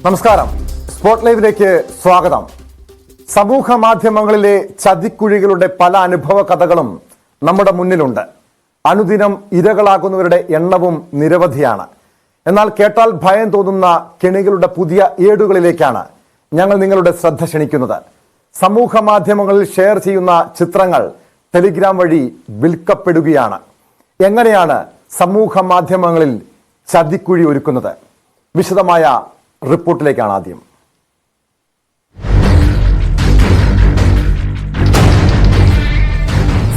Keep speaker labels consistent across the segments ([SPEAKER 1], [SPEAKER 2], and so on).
[SPEAKER 1] നമസ്കാരം. സ്പോട്ട് ലൈവിലേക്ക് സ്വാഗതം. സമൂഹ മാധ്യമങ്ങളിലെ ചതിക്കുഴികളുടെ പല അനുഭവ കഥകളും നമ്മുടെ മുന്നിലുണ്ട്. അനുദിനം ഇരകളാകുന്നവരുടെ എണ്ണവും നിരവധിയാണ്. എന്നാൽ കേട്ടാൽ ഭയം തോന്നുന്ന കെണികളുടെ പുതിയ ഏടുകളിലേക്കാണ് ഞങ്ങൾ നിങ്ങളുടെ ശ്രദ്ധ ക്ഷണിക്കുന്നത്. സമൂഹ മാധ്യമങ്ങളിൽ ഷെയർ ചെയ്യുന്ന ചിത്രങ്ങൾ ടെലിഗ്രാം വഴി വിൽക്കപ്പെടുകയാണ്. എങ്ങനെയാണ് സമൂഹ മാധ്യമങ്ങളിൽ ചതിക്കുഴി ഒരുക്കുന്നത്? വിശദമായ റിപ്പോർട്ടിലേക്കാണ് ആദ്യം.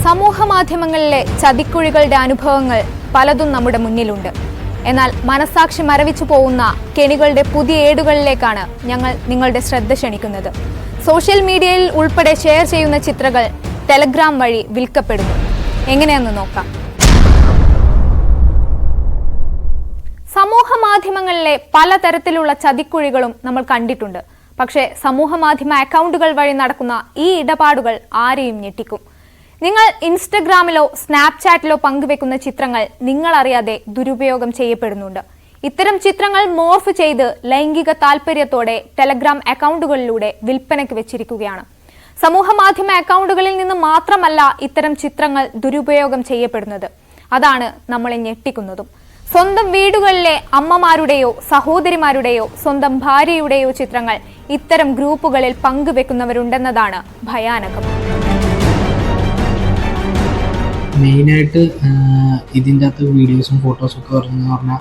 [SPEAKER 2] സമൂഹ മാധ്യമങ്ങളിലെ ചതിക്കുഴികളുടെ അനുഭവങ്ങൾ പലതും നമ്മുടെ മുന്നിലുണ്ട്. എന്നാൽ മനസാക്ഷി മരവിച്ചു പോകുന്ന കെണികളുടെ പുതിയ ഏടുകളിലേക്കാണ് ഞങ്ങൾ നിങ്ങളുടെ ശ്രദ്ധ ക്ഷണിക്കുന്നത്. സോഷ്യൽ മീഡിയയിൽ ഉൾപ്പെടെ ഷെയർ ചെയ്യുന്ന ചിത്രങ്ങൾ ടെലഗ്രാം വഴി വിൽക്കപ്പെടുന്നു. എങ്ങനെയെന്ന് നോക്കാം. സമൂഹ മാധ്യമങ്ങളിലെ പലതരത്തിലുള്ള ചതിക്കുഴികളും നമ്മൾ കണ്ടിട്ടുണ്ട്. പക്ഷേ സമൂഹ മാധ്യമ അക്കൗണ്ടുകൾ വഴി നടക്കുന്ന ഈ ഇടപാടുകൾ ആരെയും ഞെട്ടിക്കും. നിങ്ങൾ ഇൻസ്റ്റഗ്രാമിലോ സ്നാപ്ചാറ്റിലോ പങ്കുവെക്കുന്ന ചിത്രങ്ങൾ നിങ്ങൾ അറിയാതെ ദുരുപയോഗം ചെയ്യപ്പെടുന്നുണ്ട്. ഇത്തരം ചിത്രങ്ങൾ മോർഫ് ചെയ്ത് ലൈംഗിക താല്പര്യത്തോടെ ടെലഗ്രാം അക്കൗണ്ടുകളിലൂടെ വിൽപ്പനയ്ക്ക് വെച്ചിരിക്കുകയാണ്. സമൂഹ മാധ്യമ അക്കൗണ്ടുകളിൽ നിന്ന് മാത്രമല്ല ഇത്തരം ചിത്രങ്ങൾ ദുരുപയോഗം ചെയ്യപ്പെടുന്നത്. അതാണ് നമ്മളെ ഞെട്ടിക്കുന്നതും. സ്വന്തം വീടുകളിലെ അമ്മമാരുടെയോ സഹോദരിമാരുടെയോ സ്വന്തം ഭാര്യയുടെയോ ചിത്രങ്ങൾ ഇത്തരം ഗ്രൂപ്പുകളിൽ പങ്കുവെക്കുന്നവരുണ്ടെന്നതാണ് ഭയാനകം.
[SPEAKER 3] മെയിനായിട്ട് ഇതിൻ്റെ അകത്ത് വീഡിയോസും ഫോട്ടോസും ഒക്കെ പറഞ്ഞാൽ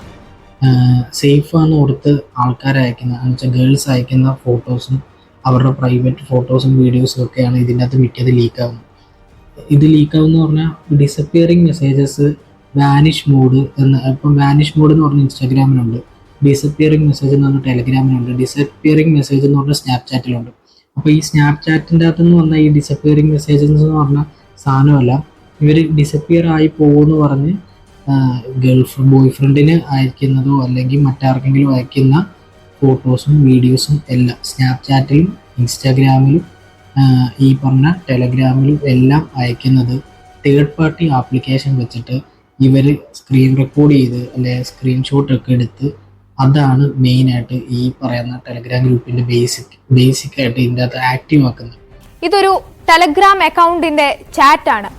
[SPEAKER 3] സേഫാന്ന് ഓർത്ത് ആൾക്കാർ അയക്കുന്ന എന്നുവെച്ചാൽ ഗേൾസ് അയക്കുന്ന ഫോട്ടോസും അവരുടെ പ്രൈവറ്റ് ഫോട്ടോസും വീഡിയോസും ഒക്കെയാണ് ഇതിൻ്റെ അകത്ത് മിക്കത് ലീക്കാവുന്നത്. ഇത് ലീക്കാവുന്ന പറഞ്ഞാൽ ഡിസപ്പിയറിങ് മെസ്സേജസ്, വാനിഷ് മോഡ് ഇപ്പം വാനിഷ് മോഡ് എന്ന് പറഞ്ഞാൽ ഇൻസ്റ്റാഗ്രാമിലുണ്ട്, ഡിസപ്പിയറിങ് മെസ്സേജ് എന്ന് പറഞ്ഞാൽ ടെലഗ്രാമിലുണ്ട്, ഡിസപ്പിയറിങ് മെസ്സേജ് എന്ന് പറഞ്ഞാൽ സ്നാപ്ചാറ്റിലുണ്ട്. അപ്പോൾ ഈ സ്നാപ്ചാറ്റിൻ്റെ അകത്തുനിന്ന് വന്ന ഈ ഡിസപ്പിയറിങ് മെസ്സേജസ് എന്ന് പറഞ്ഞ സാധനമല്ല, ഇവർ ഡിസപ്പിയർ ആയി പോകുമെന്ന് പറഞ്ഞ് ബോയ് ഫ്രണ്ടിന് അയക്കുന്നതോ അല്ലെങ്കിൽ മറ്റാർക്കെങ്കിലും അയക്കുന്ന ഫോട്ടോസും വീഡിയോസും എല്ലാം സ്നാപ്ചാറ്റിലും ഇൻസ്റ്റാഗ്രാമിലും ഈ പറഞ്ഞ ടെലഗ്രാമിലും എല്ലാം അയക്കുന്നത് തേർഡ് പാർട്ടി ആപ്ലിക്കേഷൻ വെച്ചിട്ട് ഇവർ സ്ക്രീൻ റെക്കോർഡ് ചെയ്ത് അല്ലെങ്കിൽ സ്ക്രീൻഷോട്ടൊക്കെ എടുത്ത് അതാണ് മെയിനായിട്ട് ഈ പറയുന്ന ടെലഗ്രാം ഗ്രൂപ്പിൻ്റെ ബേസിക് ആയിട്ട് ഇതിൻ്റെ അകത്ത് ആക്റ്റീവ് ആക്കുന്നത്.
[SPEAKER 2] ഇതൊരു ടെലഗ്രാം അക്കൗണ്ടിന്റെ ചാറ്റാണ്.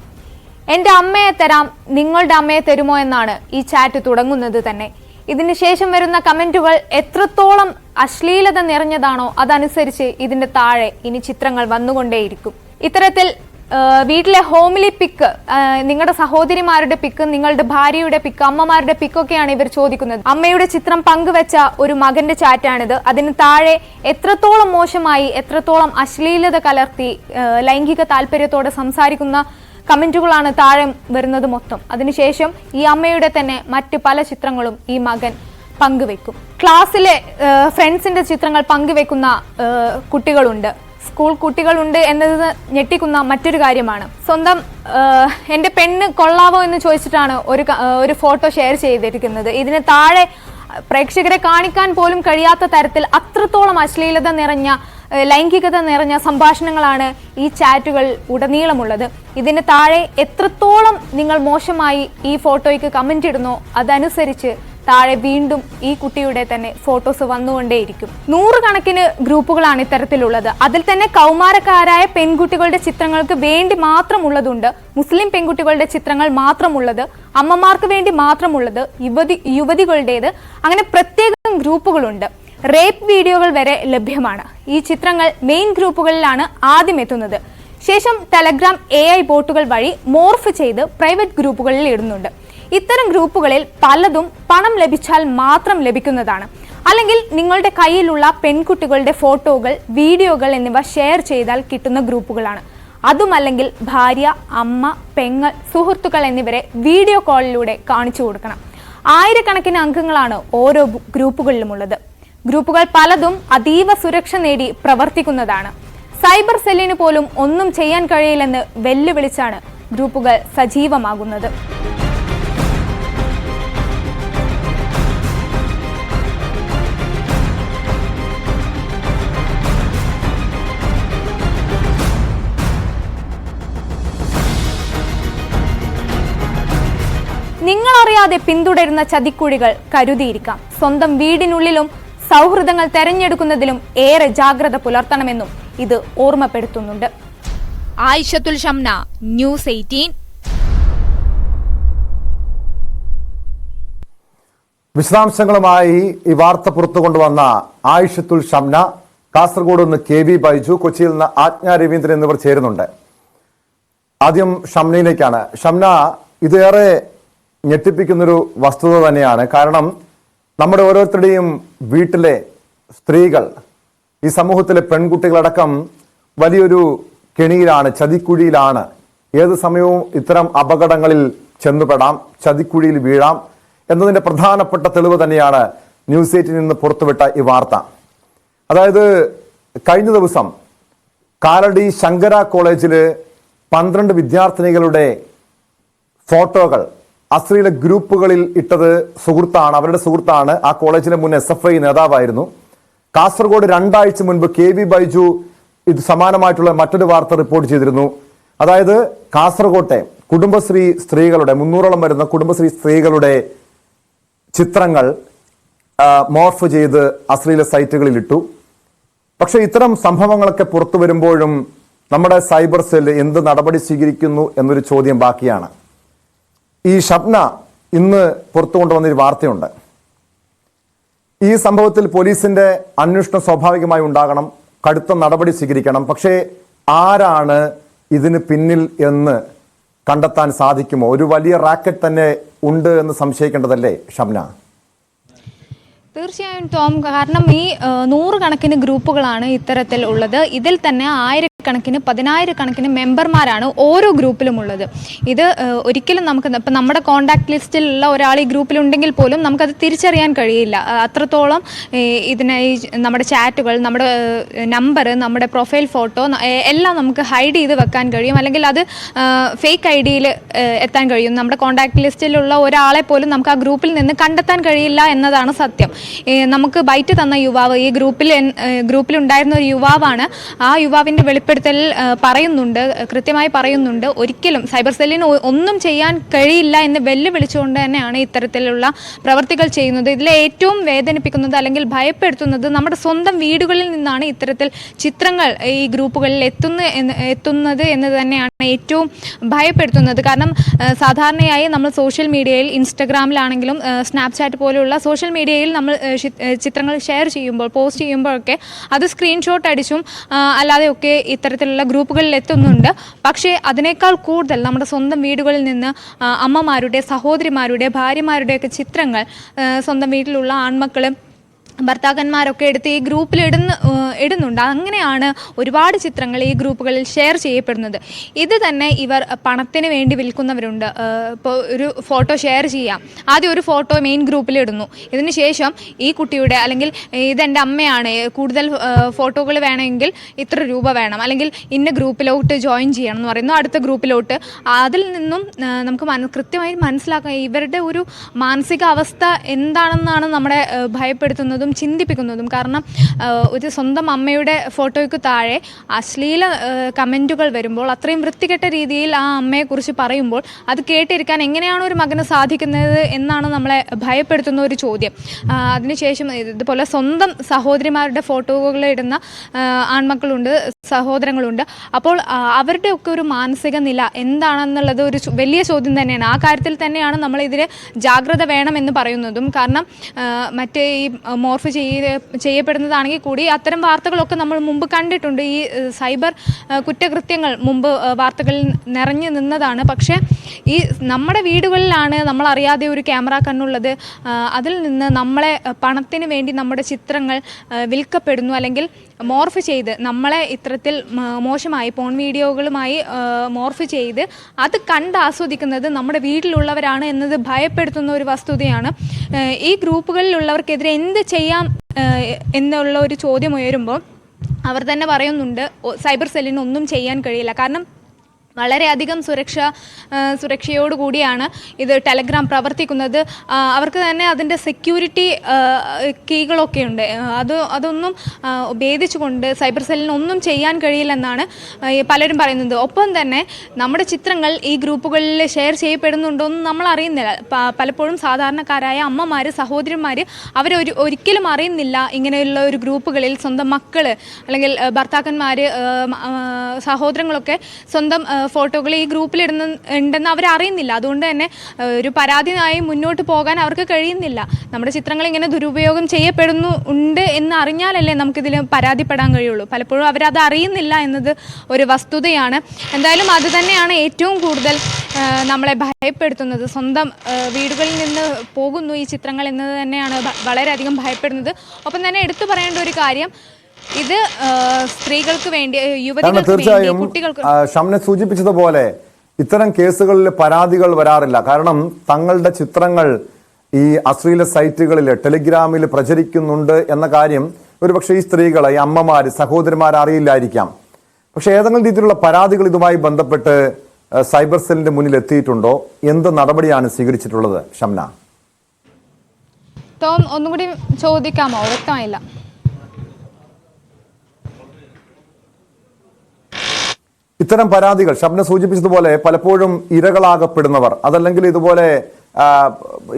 [SPEAKER 2] എൻ്റെ അമ്മയെ തരാം, നിങ്ങളുടെ അമ്മയെ തരുമോ എന്നാണ് ഈ ചാറ്റ് തുടങ്ങുന്നത് തന്നെ. ഇതിന് ശേഷം വരുന്ന കമന്റുകൾ എത്രത്തോളം അശ്ലീലത നിറഞ്ഞതാണോ അതനുസരിച്ച് ഇതിന്റെ താഴെ ഇനി ചിത്രങ്ങൾ വന്നുകൊണ്ടേയിരിക്കും. ഇത്തരത്തിൽ വീട്ടിലെ ഹോംലി പിക്ക്, നിങ്ങളുടെ സഹോദരിമാരുടെ പിക്ക്, നിങ്ങളുടെ ഭാര്യയുടെ പിക്ക്, അമ്മമാരുടെ പിക്കൊക്കെയാണ് ഇവർ ചോദിക്കുന്നത്. അമ്മയുടെ ചിത്രം പങ്കുവെച്ച ഒരു മകന്റെ ചാറ്റാണിത്. അതിന് താഴെ എത്രത്തോളം മോശമായി, എത്രത്തോളം അശ്ലീലത കലർത്തി ലൈംഗിക താല്പര്യത്തോടെ സംസാരിക്കുന്ന കമന്റുകളാണ് താഴെ വരുന്നത് മൊത്തം. അതിനുശേഷം ഈ അമ്മയുടെ തന്നെ മറ്റ് പല ചിത്രങ്ങളും ഈ മകൻ പങ്കുവെക്കും. ക്ലാസ്സിലെ ഫ്രണ്ട്സിന്റെ ചിത്രങ്ങൾ പങ്കുവെക്കുന്ന കുട്ടികളുണ്ട്, സ്കൂൾ കുട്ടികളുണ്ട് എന്നത് ഞെട്ടിക്കുന്ന മറ്റൊരു കാര്യമാണ്. സ്വന്തം എൻ്റെ പെണ്ണ് കൊള്ളാവോ എന്ന് ചോദിച്ചിട്ടാണ് ഒരു ഫോട്ടോ ഷെയർ ചെയ്തിരിക്കുന്നത്. ഇതിന് താഴെ പ്രേക്ഷകരെ കാണിക്കാൻ പോലും കഴിയാത്ത തരത്തിൽ അത്രത്തോളം അശ്ലീലത നിറഞ്ഞ, ലൈംഗികത നിറഞ്ഞ സംഭാഷണങ്ങളാണ് ഈ ചാറ്റുകൾ ഉടനീളമുള്ളത്. ഇതിന് താഴെ എത്രത്തോളം നിങ്ങൾ മോശമായി ഈ ഫോട്ടോയ്ക്ക് കമന്റ് ഇടുന്നോ അതനുസരിച്ച് താഴെ വീണ്ടും ഈ കുട്ടിയുടെ തന്നെ ഫോട്ടോസ് വന്നുകൊണ്ടേയിരിക്കും. 100 കണക്കിന് ഗ്രൂപ്പുകളാണ് ഇത്തരത്തിലുള്ളത്. അതിൽ തന്നെ കൗമാരക്കാരായ പെൺകുട്ടികളുടെ ചിത്രങ്ങൾക്ക് വേണ്ടി മാത്രമുള്ളതുണ്ട്, മുസ്ലിം പെൺകുട്ടികളുടെ ചിത്രങ്ങൾ മാത്രമുള്ളത്, അമ്മമാർക്ക് വേണ്ടി മാത്രമുള്ളത്, യുവതികളുടേത്, അങ്ങനെ പ്രത്യേകം ഗ്രൂപ്പുകളുണ്ട്. റേപ്പ് വീഡിയോകൾ വരെ ലഭ്യമാണ്. ഈ ചിത്രങ്ങൾ മെയിൻ ഗ്രൂപ്പുകളിലാണ് ആദ്യം എത്തുന്നത്. ശേഷം ടെലഗ്രാം AI ബോട്ടുകൾ വഴി മോർഫ് ചെയ്ത് പ്രൈവറ്റ് ഗ്രൂപ്പുകളിൽ ഇടുന്നുണ്ട്. ഇത്തരം ഗ്രൂപ്പുകളിൽ പലതും പണം ലഭിച്ചാൽ മാത്രം ലഭിക്കുന്നതാണ്. അല്ലെങ്കിൽ നിങ്ങളുടെ കയ്യിലുള്ള പെൺകുട്ടികളുടെ ഫോട്ടോകൾ, വീഡിയോകൾ എന്നിവ ഷെയർ ചെയ്താൽ കിട്ടുന്ന ഗ്രൂപ്പുകളാണ്. അതുമല്ലെങ്കിൽ ഭാര്യ, അമ്മ, പെങ്ങൾ, സുഹൃത്തുക്കൾ എന്നിവരെ വീഡിയോ കോളിലൂടെ കാണിച്ചു കൊടുക്കണം. ആയിരക്കണക്കിന് അംഗങ്ങളാണ് ഓരോ ഗ്രൂപ്പുകളിലുമുള്ളത്. ഗ്രൂപ്പുകൾ പലതും അതീവ സുരക്ഷ നേടി പ്രവർത്തിക്കുന്നതാണ്. സൈബർ സെല്ലിന് പോലും ഒന്നും ചെയ്യാൻ കഴിയില്ലെന്ന് വെല്ലുവിളിച്ചാണ് ഗ്രൂപ്പുകൾ സജീവമാകുന്നത്. നിങ്ങളറിയാതെ പിന്തുടരുന്ന ചതിക്കുഴികൾ കരുതിയിരിക്കാം. സ്വന്തം വീടിനുള്ളിലും സൗഹൃദങ്ങൾ തെരഞ്ഞെടുക്കുന്നതിലും ഏറെ ജാഗ്രത പുലർത്തണമെന്നും ഇത് ഓർമ്മപ്പെടുത്തുന്നുണ്ട്. ആയിഷത്തുൽ ഷംന, ന്യൂസ് 18.
[SPEAKER 1] വിശദാംശങ്ങളുമായി ഈ വാർത്ത പുറത്തു കൊണ്ടുവന്ന ആയിഷത്തുൽ ഷംന, കാസർഗോഡ് നിന്ന് KB ബൈജു, കൊച്ചിയിൽ നിന്ന് ആജ്ഞ രവീന്ദ്രൻ എന്നിവർ ചേരുന്നുണ്ട്. ആദ്യം ഷംനയിലേക്കാണ്. ഷംന, ഇതേറെ ഞെട്ടിപ്പിക്കുന്നൊരു വസ്തുത തന്നെയാണ്. കാരണം നമ്മുടെ ഓരോരുത്തരുടെയും വീട്ടിലെ സ്ത്രീകൾ, ഈ സമൂഹത്തിലെ പെൺകുട്ടികളടക്കം വലിയൊരു കെണിയിലാണ്, ചതിക്കുഴിയിലാണ്. ഏത് സമയവും ഇത്തരം അപകടങ്ങളിൽ ചെന്നുപെടാം, ചതിക്കുഴിയിൽ വീഴാം എന്നതിന്റെ പ്രധാനപ്പെട്ട തെളിവ് തന്നെയാണ് ന്യൂസ് 18 നിന്ന് പുറത്തുവിട്ട ഈ വാർത്ത. അതായത് കഴിഞ്ഞ ദിവസം കാലടി ശങ്കര കോളേജില് 12 വിദ്യാർത്ഥിനികളുടെ ഫോട്ടോകൾ അശ്ലീല ഗ്രൂപ്പുകളിൽ ഇട്ടത് സുഹൃത്താണ്, അവരുടെ സുഹൃത്താണ്. ആ കോളേജിലെ മുൻ SFI നേതാവായിരുന്നു. കാസർഗോഡ് 2 ആഴ്ച മുൻപ് KB ബൈജു ഇത് സമാനമായിട്ടുള്ള മറ്റൊരു വാർത്ത റിപ്പോർട്ട് ചെയ്തിരുന്നു. അതായത് കാസർഗോട്ടെ കുടുംബശ്രീ സ്ത്രീകളുടെ 300ഓളം വരുന്ന കുടുംബശ്രീ സ്ത്രീകളുടെ ചിത്രങ്ങൾ മോർഫ് ചെയ്ത് അശ്ലീല സൈറ്റുകളിൽ ഇട്ടു. പക്ഷെ ഇത്തരം സംഭവങ്ങളൊക്കെ പുറത്തു വരുമ്പോഴും നമ്മുടെ സൈബർ സെൽ എന്ത് നടപടി സ്വീകരിക്കുന്നു എന്നൊരു ചോദ്യം ബാക്കിയാണ്. ഈ ഷംന ഇന്ന് പുറത്തു കൊണ്ടുവന്നൊരു വാർത്തയുണ്ട്. ഈ സംഭവത്തിൽ പോലീസിന്റെ അന്വേഷണം സ്വാഭാവികമായി ഉണ്ടാകണം, കടുത്ത നടപടി സ്വീകരിക്കണം. പക്ഷേ ആരാണ് ഇതിന് പിന്നിൽ എന്ന് കണ്ടെത്താൻ സാധിക്കുമോ? ഒരു വലിയ റാക്കറ്റ് തന്നെ ഉണ്ട് എന്ന് സംശയിക്കേണ്ടതല്ലേ ഷംന?
[SPEAKER 2] തീർച്ചയായും ടോം, കാരണം ഈ 100 കണക്കിന് ഗ്രൂപ്പുകളാണ് ഇത്തരത്തിൽ ഉള്ളത്. ഇതിൽ തന്നെ 1000കണക്കിന് 10000കണക്കിന് മെമ്പർമാരാണ് ഓരോ ഗ്രൂപ്പിലും ഉള്ളത്. ഇത് ഒരിക്കലും നമുക്ക് ഇപ്പം നമ്മുടെ കോണ്ടാക്ട് ലിസ്റ്റിലുള്ള ഒരാൾ ഈ ഗ്രൂപ്പിലുണ്ടെങ്കിൽ പോലും നമുക്കത് തിരിച്ചറിയാൻ കഴിയില്ല. അത്രത്തോളം ഇതിനെ നമ്മുടെ ചാറ്റുകൾ, നമ്മുടെ നമ്പർ, നമ്മുടെ പ്രൊഫൈൽ ഫോട്ടോ എല്ലാം നമുക്ക് ഹൈഡ് ചെയ്ത് വെക്കാൻ കഴിയും, അല്ലെങ്കിൽ അത് ഫേക്ക് ID എത്താൻ കഴിയും. നമ്മുടെ കോണ്ടാക്ട് ലിസ്റ്റിലുള്ള ഒരാളെ പോലും നമുക്ക് ആ ഗ്രൂപ്പിൽ നിന്ന് കണ്ടെത്താൻ കഴിയില്ല എന്നതാണ് സത്യം. നമുക്ക് ബൈറ്റ് തന്ന യുവാവ് ഈ ഗ്രൂപ്പിലുണ്ടായിരുന്ന ഒരു യുവാവാണ്. ആ യുവാവിൻ്റെ വെളിപ്പെടുത്തൽ പറയുന്നുണ്ട്, കൃത്യമായി പറയുന്നുണ്ട്, ഒരിക്കലും സൈബർ സെല്ലിന് ഒന്നും ചെയ്യാൻ കഴിയില്ല എന്ന് വെല്ലുവിളിച്ചുകൊണ്ട് തന്നെയാണ് ഇത്തരത്തിലുള്ള പ്രവർത്തികൾ ചെയ്യുന്നത്. ഇതിലെ ഏറ്റവും വേദനിപ്പിക്കുന്നത് അല്ലെങ്കിൽ ഭയപ്പെടുത്തുന്നത് നമ്മുടെ സ്വന്തം വീടുകളിൽ നിന്നാണ് ഇത്തരത്തിൽ ചിത്രങ്ങൾ ഈ ഗ്രൂപ്പുകളിൽ എത്തുന്നത് എന്ന് തന്നെയാണ് ഏറ്റവും ഭയപ്പെടുത്തുന്നത്. കാരണം സാധാരണയായി നമ്മൾ സോഷ്യൽ മീഡിയയിൽ, ഇൻസ്റ്റഗ്രാമിലാണെങ്കിലും സ്നാപ്ചാറ്റ് പോലുള്ള സോഷ്യൽ മീഡിയയിൽ നമ്മൾ ചിത്രങ്ങൾ ഷെയർ ചെയ്യുമ്പോൾ, പോസ്റ്റ് ചെയ്യുമ്പോഴൊക്കെ അത് സ്ക്രീൻഷോട്ട് അടിച്ചും അല്ലാതെയൊക്കെ ഇത്തരത്തിലുള്ള ഗ്രൂപ്പുകളിൽ എത്തുന്നുണ്ട്. പക്ഷേ അതിനേക്കാൾ കൂടുതൽ നമ്മുടെ സ്വന്തം വീടുകളിൽ നിന്ന് അമ്മമാരുടെ, സഹോദരിമാരുടെ, ഭാര്യമാരുടെയൊക്കെ ചിത്രങ്ങൾ സ്വന്തം വീട്ടിലുള്ള ആൺമക്കളും ഭർത്താക്കന്മാരൊക്കെ എടുത്ത് ഈ ഗ്രൂപ്പിൽ ഇടുന്നുണ്ട്. അങ്ങനെയാണ് ഒരുപാട് ചിത്രങ്ങൾ ഈ ഗ്രൂപ്പുകളിൽ ഷെയർ ചെയ്യപ്പെടുന്നത്. ഇത് തന്നെ ഇവർ പണത്തിന് വേണ്ടി വിൽക്കുന്നവരുണ്ട്. ഇപ്പോൾ ഒരു ഫോട്ടോ ഷെയർ ചെയ്യാം, ആദ്യം ഒരു ഫോട്ടോ മെയിൻ ഗ്രൂപ്പിൽ ഇടുന്നു, ഇതിന് ശേഷം ഈ കുട്ടിയുടെ, അല്ലെങ്കിൽ ഇതെൻ്റെ അമ്മയാണ്, കൂടുതൽ ഫോട്ടോകൾ വേണമെങ്കിൽ ഇത്ര രൂപ വേണം, അല്ലെങ്കിൽ ഇന്ന ഗ്രൂപ്പിലോട്ട് ജോയിൻ ചെയ്യണം എന്ന് പറയുന്നു, അടുത്ത ഗ്രൂപ്പിലോട്ട്. അതിൽ നിന്നും നമുക്ക് കൃത്യമായി മനസ്സിലാക്കാം ഇവരുടെ ഒരു മാനസികാവസ്ഥ എന്താണെന്നാണ് നമ്മളെ ഭയപ്പെടുത്തുന്നതും ചിന്തിപ്പിക്കുന്നതും. കാരണം ഒരു സ്വന്തം അമ്മയുടെ ഫോട്ടോയ്ക്ക് താഴെ അശ്ലീല കമൻറ്റുകൾ വരുമ്പോൾ, അത്രയും വൃത്തികെട്ട രീതിയിൽ ആ അമ്മയെക്കുറിച്ച് പറയുമ്പോൾ അത് കേട്ടിരിക്കാൻ എങ്ങനെയാണ് ഒരു മകന് സാധിക്കുന്നത് എന്നാണ് നമ്മളെ ഭയപ്പെടുത്തുന്ന ഒരു ചോദ്യം. അതിനുശേഷം ഇതുപോലെ സ്വന്തം സഹോദരിമാരുടെ ഫോട്ടോകൾ ഇടുന്ന ആൺമക്കളുണ്ട്, സഹോദരങ്ങളുണ്ട്. അപ്പോൾ അവരുടെയൊക്കെ ഒരു മാനസിക നില എന്താണെന്നുള്ളത് ഒരു വലിയ ചോദ്യം തന്നെയാണ്. ആ കാര്യത്തിൽ തന്നെയാണ് നമ്മളിതിൽ ജാഗ്രത വേണമെന്ന് പറയുന്നതും. കാരണം മറ്റേ ഈ മോർഫ് ചെയ്യപ്പെടുന്നതാണെങ്കിൽ കൂടി അത്തരം വാർത്തകളൊക്കെ നമ്മൾ മുമ്പ് കണ്ടിട്ടുണ്ട്. ഈ സൈബർ കുറ്റകൃത്യങ്ങൾ മുമ്പ് വാർത്തകളിൽ നിറഞ്ഞു നിന്നതാണ്. പക്ഷേ ഈ നമ്മുടെ വീടുകളിലാണ് നമ്മൾ അറിയാതെ ഒരു ക്യാമറ കണ്ണുള്ളത്. അതിൽ നിന്ന് നമ്മളെ പണത്തിന് വേണ്ടി നമ്മുടെ ചിത്രങ്ങൾ വിൽക്കപ്പെടുന്നു, അല്ലെങ്കിൽ മോർഫ് ചെയ്ത് നമ്മളെ ഇത്തരത്തിൽ മോശമായി പോൺ വീഡിയോകളുമായി മോർഫ് ചെയ്ത് അത് കണ്ട് ആസ്വദിക്കുന്നത് നമ്മുടെ വീട്ടിലുള്ളവരാണ് എന്നത് ഭയപ്പെടുത്തുന്ന ഒരു വസ്തുതയാണ്. ഈ ഗ്രൂപ്പുകളിലുള്ളവർക്കെതിരെ എന്ത് ചെയ്യാം എന്നുള്ള ഒരു ചോദ്യം ഉയരുമ്പോൾ അവർ തന്നെ പറയുന്നുണ്ട് സൈബർ സെല്ലിന് ഒന്നും ചെയ്യാൻ കഴിയില്ല. കാരണം വളരെയധികം സുരക്ഷയോടുകൂടിയാണ് ഇത് ടെലഗ്രാം പ്രവർത്തിക്കുന്നത്. അവർക്ക് തന്നെ അതിൻ്റെ സെക്യൂരിറ്റി കീകളൊക്കെ ഉണ്ട്. അതൊന്നും ഭേദിച്ചുകൊണ്ട് സൈബർ സെല്ലിന് ഒന്നും ചെയ്യാൻ കഴിയില്ലെന്നാണ് പലരും പറയുന്നത്. ഒപ്പം തന്നെ നമ്മുടെ ചിത്രങ്ങൾ ഈ ഗ്രൂപ്പുകളിൽ ഷെയർ ചെയ്യപ്പെടുന്നുണ്ടോ എന്ന് നമ്മൾ അറിയുന്നില്ല. പലപ്പോഴും സാധാരണക്കാരായ അമ്മമാർ, സഹോദരന്മാർ ഒരിക്കലും അറിയുന്നില്ല ഇങ്ങനെയുള്ള ഒരു ഗ്രൂപ്പുകളിൽ സ്വന്തം മക്കൾ അല്ലെങ്കിൽ ഭർത്താക്കന്മാർ, സഹോദരങ്ങളൊക്കെ സ്വന്തം ഫോട്ടോകൾ ഈ ഗ്രൂപ്പിൽ ഉണ്ടെന്ന് അവരറിയുന്നില്ല. അതുകൊണ്ട് തന്നെ ഒരു പരാതിയായി മുന്നോട്ട് പോകാൻ അവർക്ക് കഴിയുന്നില്ല. നമ്മുടെ ചിത്രങ്ങൾ ഇങ്ങനെ ദുരുപയോഗം ഉണ്ട് എന്ന് അറിഞ്ഞാലല്ലേ നമുക്കിതിൽ പരാതിപ്പെടാൻ കഴിയുള്ളൂ. പലപ്പോഴും അവരത് അറിയുന്നില്ല എന്നത് ഒരു വസ്തുതയാണ്. എന്തായാലും അത് തന്നെയാണ് ഏറ്റവും കൂടുതൽ നമ്മളെ ഭയപ്പെടുത്തുന്നത്. സ്വന്തം വീടുകളിൽ നിന്ന് പോകുന്നു ഈ ചിത്രങ്ങൾ എന്നത് തന്നെയാണ് വളരെയധികം ഭയപ്പെടുന്നത്. ഒപ്പം തന്നെ എടുത്തു പറയേണ്ട ഒരു കാര്യം, ഇത് സ്ത്രീകൾക്ക് വേണ്ടി, യുവതികൾക്ക് വേണ്ടി, കുട്ടികൾക്ക്.
[SPEAKER 1] ഷംന സൂചിപ്പിച്ചതുപോലെ ഇത്തരം കേസുകളിൽ പരാതികൾ വരാറില്ല. കാരണം തങ്ങളുടെ ചിത്രങ്ങൾ ഈ അശ്ലീല സൈറ്റുകളിൽ, ടെലിഗ്രാമിൽ പ്രചരിക്കുന്നുണ്ട് എന്ന കാര്യം ഒരുപക്ഷെ ഈ സ്ത്രീകൾ, ഈ അമ്മമാര്, സഹോദരിമാർ അറിയില്ലായിരിക്കാം. പക്ഷെ ഏതെങ്കിലും രീതിയിലുള്ള പരാതികൾ ഇതുമായി ബന്ധപ്പെട്ട് സൈബർ സെല്ലിന്റെ മുന്നിൽ എത്തിയിട്ടുണ്ടോ? എന്ത് നടപടിയാണ് സ്വീകരിച്ചിട്ടുള്ളത് ഷംന?
[SPEAKER 2] ടോം, ഒന്നുകൂടി ചോദിക്കാമോ? വ്യക്തമായില്ല.
[SPEAKER 1] ഇത്തരം പരാതികൾ ഷംന സൂചിപ്പിച്ചതുപോലെ പലപ്പോഴും ഇരകളാകപ്പെടുന്നവർ, അതല്ലെങ്കിൽ ഇതുപോലെ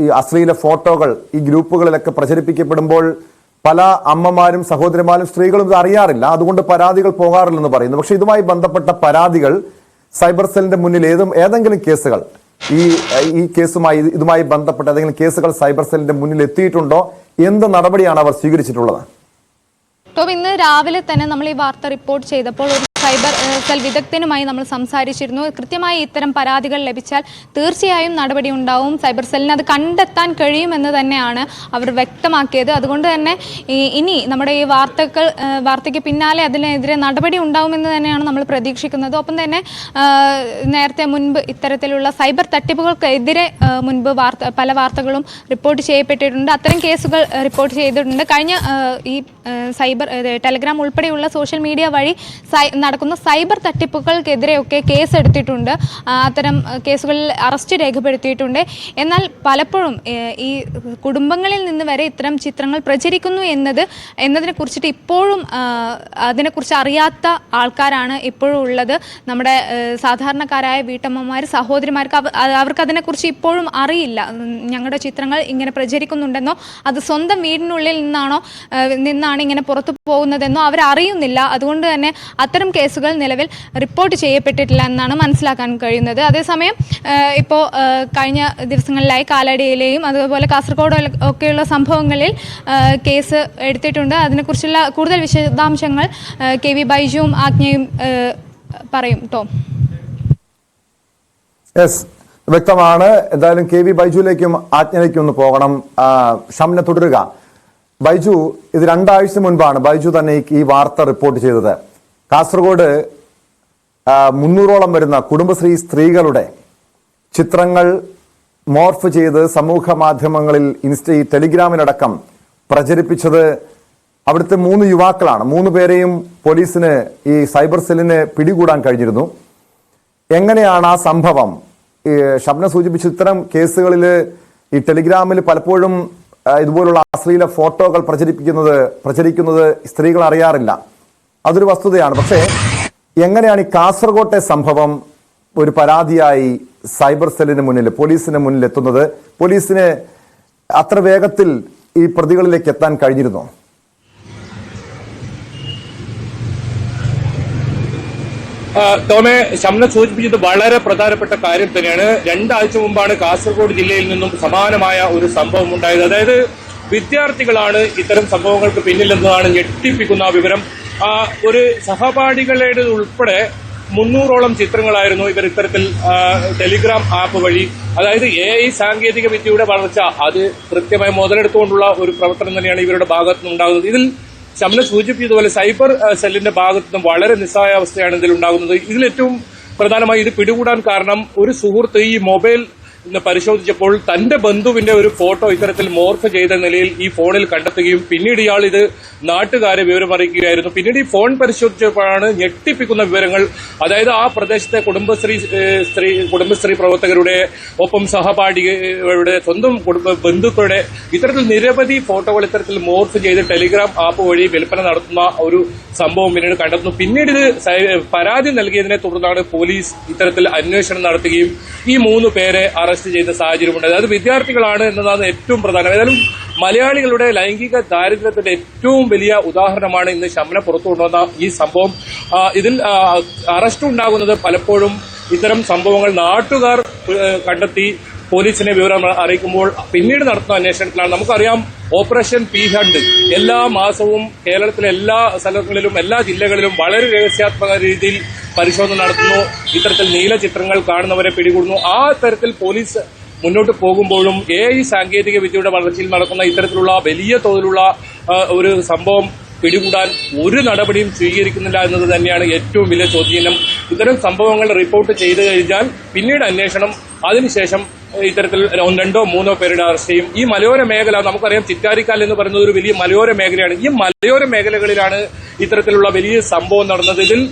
[SPEAKER 1] ഈ അശ്ലീല ഫോട്ടോകൾ ഈ ഗ്രൂപ്പുകളിലൊക്കെ പ്രചരിപ്പിക്കപ്പെടുമ്പോൾ പല അമ്മമാരും, സഹോദരിമാരും, സ്ത്രീകളും ഇത് അറിയാറില്ല. അതുകൊണ്ട് പരാതികൾ പോകാറില്ലെന്ന് പറയുന്നു. പക്ഷെ ഇതുമായി ബന്ധപ്പെട്ട പരാതികൾ സൈബർ സെല്ലിന്റെ മുന്നിൽ ഏതെങ്കിലും കേസുകൾ, ഈ കേസുമായി ഇതുമായി ബന്ധപ്പെട്ട ഏതെങ്കിലും കേസുകൾ സൈബർ സെല്ലിന്റെ മുന്നിൽ എത്തിയിട്ടുണ്ടോ? എന്ത് നടപടിയാണ് അവർ സ്വീകരിച്ചിട്ടുള്ളത്?
[SPEAKER 2] ഇന്ന് രാവിലെ തന്നെ നമ്മൾ ഈ വാർത്ത റിപ്പോർട്ട് ചെയ്തപ്പോൾ ഒരു സൈബർ സെൽ വിദഗ്ധനുമായി നമ്മൾ സംസാരിച്ചിരുന്നു. കൃത്യമായി ഇത്തരം പരാതികൾ ലഭിച്ചാൽ തീർച്ചയായും നടപടി ഉണ്ടാവും, സൈബർ സെല്ലിന് അത് കണ്ടെത്താൻ കഴിയുമെന്ന് തന്നെയാണ് അവർ വ്യക്തമാക്കിയത്. അതുകൊണ്ട് തന്നെ ഇനി നമ്മുടെ ഈ വാർത്തയ്ക്ക് പിന്നാലെ അതിനെതിരെ നടപടി ഉണ്ടാവുമെന്ന് തന്നെയാണ് നമ്മൾ പ്രതീക്ഷിക്കുന്നത്. ഒപ്പം തന്നെ നേരത്തെ മുൻപ് ഇത്തരത്തിലുള്ള സൈബർ തട്ടിപ്പുകൾക്കെതിരെ മുൻപ് പല വാർത്തകളും റിപ്പോർട്ട് ചെയ്യപ്പെട്ടിട്ടുണ്ട്. അത്തരം കേസുകൾ റിപ്പോർട്ട് ചെയ്തിട്ടുണ്ട്. കഴിഞ്ഞ ഈ ടെലഗ്രാം ഉൾപ്പെടെയുള്ള സോഷ്യൽ മീഡിയ വഴി നടക്കുന്ന സൈബർ തട്ടിപ്പുകൾക്കെതിരെയൊക്കെ കേസ് എടുത്തിട്ടുണ്ട്. അത്തരം കേസുകളിൽ അറസ്റ്റ് രേഖപ്പെടുത്തിയിട്ടുണ്ട്. എന്നാൽ പലപ്പോഴും ഈ കുടുംബങ്ങളിൽ നിന്ന് വരെ ഇത്തരം ചിത്രങ്ങൾ പ്രചരിക്കുന്നു എന്നതിനെ കുറിച്ചിട്ട് ഇപ്പോഴും അതിനെക്കുറിച്ച് അറിയാത്ത ആൾക്കാരാണ് ഇപ്പോഴും ഉള്ളത്. നമ്മുടെ സാധാരണക്കാരായ വീട്ടമ്മമാർ, സഹോദരിമാർക്ക് അവർക്ക് അതിനെക്കുറിച്ച് ഇപ്പോഴും അറിയില്ല. ഞങ്ങളുടെ ചിത്രങ്ങൾ ഇങ്ങനെ പ്രചരിക്കുന്നുണ്ടെന്നോ അത് സ്വന്തം വീടിനുള്ളിൽ നിന്നാണ് ഇങ്ങനെ പുറത്തു പോകുന്നതെന്നോ അവരറിയുന്നില്ല. അതുകൊണ്ട് തന്നെ അത്തരം കേസുകൾ നിലവിൽ റിപ്പോർട്ട് ചെയ്യപ്പെട്ടിട്ടില്ല എന്നാണ് മനസ്സിലാക്കാൻ കഴിയുന്നത്. അതേസമയം ഇപ്പോൾ കഴിഞ്ഞ ദിവസങ്ങളിലായി കാലടിയിലെയും അതുപോലെ കാസർഗോഡ് ഒക്കെയുള്ള സംഭവങ്ങളിൽ കേസ് എടുത്തിട്ടുണ്ട്. അതിനെക്കുറിച്ചുള്ള കൂടുതൽ വിശദാംശങ്ങൾ കെ വി ബൈജുവും ആജ്ഞയും പറയും. ടോം.
[SPEAKER 1] യെസ്, വ്യക്തമാണ്. എന്തായാലും കെ വി ബൈജുവിലേക്കും ആജ്ഞയിലേക്കും ഒന്ന് പോകണം. ഷംന തുടരുക. ബൈജു, ഇത് 2 ആഴ്ച മുൻപാണ് ബൈജു തന്നെ ഈ വാർത്ത റിപ്പോർട്ട് ചെയ്തത്. കാസർഗോഡ് 300ഓളം വരുന്ന കുടുംബശ്രീ സ്ത്രീകളുടെ ചിത്രങ്ങൾ മോർഫ് ചെയ്ത് സമൂഹ മാധ്യമങ്ങളിൽ ടെലിഗ്രാമിലടക്കം പ്രചരിപ്പിച്ചത് അവിടുത്തെ 3 യുവാക്കളാണ്. 3 പേരെയും പോലീസിന്, ഈ സൈബർ സെല്ലിന് പിടികൂടാൻ കഴിഞ്ഞിരുന്നു. എങ്ങനെയാണ് ആ സംഭവം? ഷംന സൂചിപ്പിച്ച ഇത്തരം കേസുകളിൽ ഈ ടെലിഗ്രാമിൽ പലപ്പോഴും ഇതുപോലുള്ള അശ്ലീല ഫോട്ടോകൾ പ്രചരിക്കുന്നത് സ്ത്രീകൾ അറിയാറില്ല. അതൊരു വസ്തുതയാണ്. പക്ഷേ എങ്ങനെയാണ് ഈ കാസർഗോട്ടെ സംഭവം ഒരു പരാതിയായി സൈബർ സെല്ലിന് മുന്നിൽ, പോലീസിന് മുന്നിൽ എത്തുന്നത്? പോലീസിന് അത്ര വേഗത്തിൽ ഈ പ്രതികളിലേക്ക് എത്താൻ കഴിഞ്ഞിരുന്നോ?
[SPEAKER 4] ടോമെ, ഷംന സൂചിപ്പിച്ചത് വളരെ പ്രധാനപ്പെട്ട കാര്യം തന്നെയാണ്. 2 ആഴ്ച മുമ്പാണ് കാസർഗോഡ് ജില്ലയിൽ നിന്നും സമാനമായ ഒരു സംഭവം ഉണ്ടായത്. അതായത് വിദ്യാർത്ഥികളാണ് ഇത്തരം സംഭവങ്ങൾക്ക് പിന്നിലെന്നതാണ് ഞെട്ടിപ്പിക്കുന്ന വിവരം. ഒരു സഹപാഠികളുടെ ഉൾപ്പെടെ 300ഓളം ചിത്രങ്ങളായിരുന്നു ഇവർ ഇത്തരത്തിൽ ടെലിഗ്രാം ആപ്പ് വഴി, അതായത് AI സാങ്കേതിക വിദ്യയുടെ വളർച്ച അത് കൃത്യമായി മുതലെടുത്തുകൊണ്ടുള്ള ഒരു പ്രവർത്തനം തന്നെയാണ് ഇവരുടെ ഭാഗത്തു നിന്നുണ്ടാകുന്നത്. ഇതിൽ ഷംന സൂചിപ്പിച്ചതുപോലെ സൈബർ സെല്ലിന്റെ ഭാഗത്തു നിന്നും വളരെ നിസ്സായ അവസ്ഥയാണ് ഇതിൽ ഉണ്ടാകുന്നത്. ഇതിലേറ്റവും പ്രധാനമായി ഇത് പിടികൂടാൻ കാരണം ഒരു സുഹൃത്ത് ഈ മൊബൈൽ പരിശോധിച്ചപ്പോൾ തന്റെ ബന്ധുവിന്റെ ഒരു ഫോട്ടോ ഇത്തരത്തിൽ മോർഫ് ചെയ്ത നിലയിൽ ഈ ഫോണിൽ കണ്ടെത്തുകയും പിന്നീട് ഇയാൾ ഇത് നാട്ടുകാരെ വിവരം അറിയിക്കുകയായിരുന്നു. പിന്നീട് ഈ ഫോൺ പരിശോധിച്ചപ്പോഴാണ് ഞെട്ടിപ്പിക്കുന്ന വിവരങ്ങൾ. അതായത് ആ പ്രദേശത്തെ കുടുംബശ്രീ പ്രവർത്തകരുടെ ഒപ്പം സഹപാഠികളുടെ സ്വന്തം ബന്ധുക്കളുടെ ഇത്തരത്തിൽ നിരവധി ഫോട്ടോകൾ ഇത്തരത്തിൽ മോർഫ് ചെയ്ത് ടെലിഗ്രാം ആപ്പ് വഴി വിൽപ്പന നടത്തുന്ന ഒരു സംഭവം പിന്നീട് കണ്ടെത്തുന്നു. പിന്നീട് ഇത് പരാതി നൽകിയതിനെ തുടർന്നാണ് പോലീസ് ഇത്തരത്തിൽ അന്വേഷണം നടത്തുകയും ഈ 3 പേരെ അറസ്റ്റ് ചെയ്ത സാഹചര്യമുണ്ട്. അതായത് വിദ്യാർത്ഥികളാണ് എന്നതാണ് ഏറ്റവും പ്രധാനം. ഏതായാലും മലയാളികളുടെ ലൈംഗിക ദാരിദ്ര്യത്തിന്റെ ഏറ്റവും വലിയ ഉദാഹരണമാണ് ഇന്ന് ഷംന പുറത്തു കൊണ്ടുവന്ന ഈ സംഭവം. ഇതിൽ അറസ്റ്റ് ഉണ്ടാകുന്നത് പലപ്പോഴും ഇത്തരം സംഭവങ്ങൾ നാട്ടുകാർ കണ്ടെത്തി പോലീസിനെ വിവരം അറിയിക്കുമ്പോൾ പിന്നീട് നടത്തുന്ന അന്വേഷണത്തിലാണ്. നമുക്കറിയാം, ഓപ്പറേഷൻ പി ഹണ്ട് എല്ലാ മാസവും കേരളത്തിലെ എല്ലാ സ്ഥലങ്ങളിലും എല്ലാ ജില്ലകളിലും വളരെ രഹസ്യാത്മക രീതിയിൽ പരിശോധന നടത്തുന്നു. ഇത്തരത്തിൽ നീല ചിത്രങ്ങൾ കാണുന്നവരെ പിടികൂടുന്നു. ആ തരത്തിൽ പോലീസ് മുന്നോട്ട് പോകുമ്പോഴും AI സാങ്കേതിക വിദ്യയുടെ വളർച്ചയിൽ നടക്കുന്ന ഇത്തരത്തിലുള്ള വലിയ തോതിലുള്ള ഒരു സംഭവം പിടികൂടാൻ ഒരു നടപടിയും സ്വീകരിക്കുന്നില്ല എന്നത് തന്നെയാണ് ഏറ്റവും വലിയ ചോദ്യം. ഇത്തരം സംഭവങ്ങൾ റിപ്പോർട്ട് ചെയ്തു കഴിഞ്ഞാൽ പിന്നീട് അന്വേഷണം, അതിനുശേഷം ഇത്തരത്തിൽ 2 or 3 പേരുടെ അറസ്റ്റ് ചെയ്യും. ഈ മലയോര മേഖല നമുക്കറിയാം, ചിറ്റാരിക്കാൽ എന്ന് പറയുന്നത് ഒരു വലിയ മലയോര മേഖലയാണ്. ഈ മലയോര മേഖലകളിലാണ് ഇത്തരത്തിലുള്ള വലിയ സംഭവം നടന്നത്. ഇതിൽ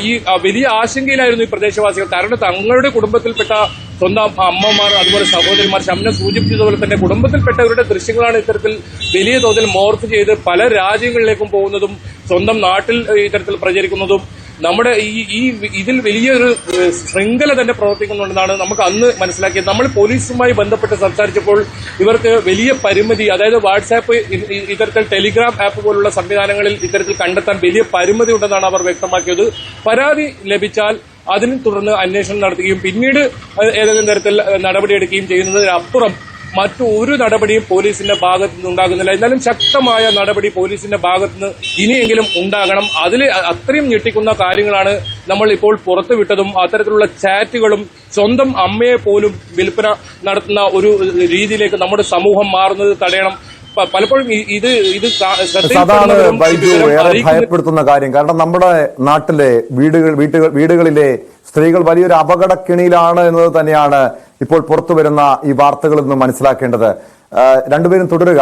[SPEAKER 4] ഈ വലിയ ആശങ്കയിലായിരുന്നു ഈ പ്രദേശവാസികൾ. കാരണം തങ്ങളുടെ കുടുംബത്തിൽപ്പെട്ട സ്വന്തം അമ്മമാർ, അതുപോലെ സഹോദരിമാർ, ഷംന സൂചിപ്പിച്ചതുപോലെ തന്നെ കുടുംബത്തിൽപ്പെട്ടവരുടെ ദൃശ്യങ്ങളാണ് ഇത്തരത്തിൽ വലിയ തോതിൽ മോർഫ് ചെയ്ത് പല രാജ്യങ്ങളിലേക്കും പോകുന്നതും സ്വന്തം നാട്ടിൽ ഇത്തരത്തിൽ പ്രചരിക്കുന്നതും. നമ്മുടെ ഇതിൽ വലിയൊരു ശൃംഖല തന്നെ പ്രവർത്തിക്കുന്നുണ്ടെന്നാണ് നമുക്ക് അന്ന് മനസ്സിലാക്കിയത്. നമ്മൾ പോലീസുമായി ബന്ധപ്പെട്ട് സംസാരിച്ചപ്പോൾ ഇവർക്ക് വലിയ പരിമിതി, അതായത് വാട്സാപ്പ്, ഇത്തരത്തിൽ ടെലിഗ്രാം ആപ്പ് പോലുള്ള സംവിധാനങ്ങളിൽ ഇത്തരത്തിൽ കണ്ടെത്താൻ വലിയ പരിമിതി ഉണ്ടെന്നാണ് അവർ വ്യക്തമാക്കിയത്. പരാതി ലഭിച്ചാൽ അതിനെ തുടർന്ന് അന്വേഷണം നടത്തുകയും പിന്നീട് ഏതെങ്കിലും തരത്തിൽ നടപടിയെടുക്കുകയും ചെയ്യുന്നതിനപ്പുറം മറ്റൊരു നടപടിയും പോലീസിന്റെ ഭാഗത്തു നിന്ന് ഉണ്ടാകുന്നില്ല. എന്നാലും ശക്തമായ നടപടി പോലീസിന്റെ ഭാഗത്തുനിന്ന് ഇനിയെങ്കിലും ഉണ്ടാകണം. അതിൽ അത്രയും ഞെട്ടിക്കുന്ന കാര്യങ്ങളാണ് നമ്മൾ ഇപ്പോൾ പുറത്തുവിട്ടതും. അത്തരത്തിലുള്ള ചാറ്റുകളും സ്വന്തം അമ്മയെ പോലും വിൽപ്പന നടത്തുന്ന ഒരു രീതിയിലേക്ക് നമ്മുടെ സമൂഹം മാറുന്നത് തടയണം. പലപ്പോഴും ഇത്
[SPEAKER 1] അതാണ് ബൈജു ഏറെ ഭയപ്പെടുത്തുന്ന കാര്യം. കാരണം നമ്മുടെ നാട്ടിലെ വീടുകളിലെ സ്ത്രീകൾ വലിയൊരു അപകടക്കിണിയിലാണ് എന്നത് തന്നെയാണ് ഇപ്പോൾ പുറത്തു വരുന്ന ഈ വാർത്തകളിൽ നിന്ന് മനസ്സിലാക്കേണ്ടത്. രണ്ടുപേരും തുടരുക.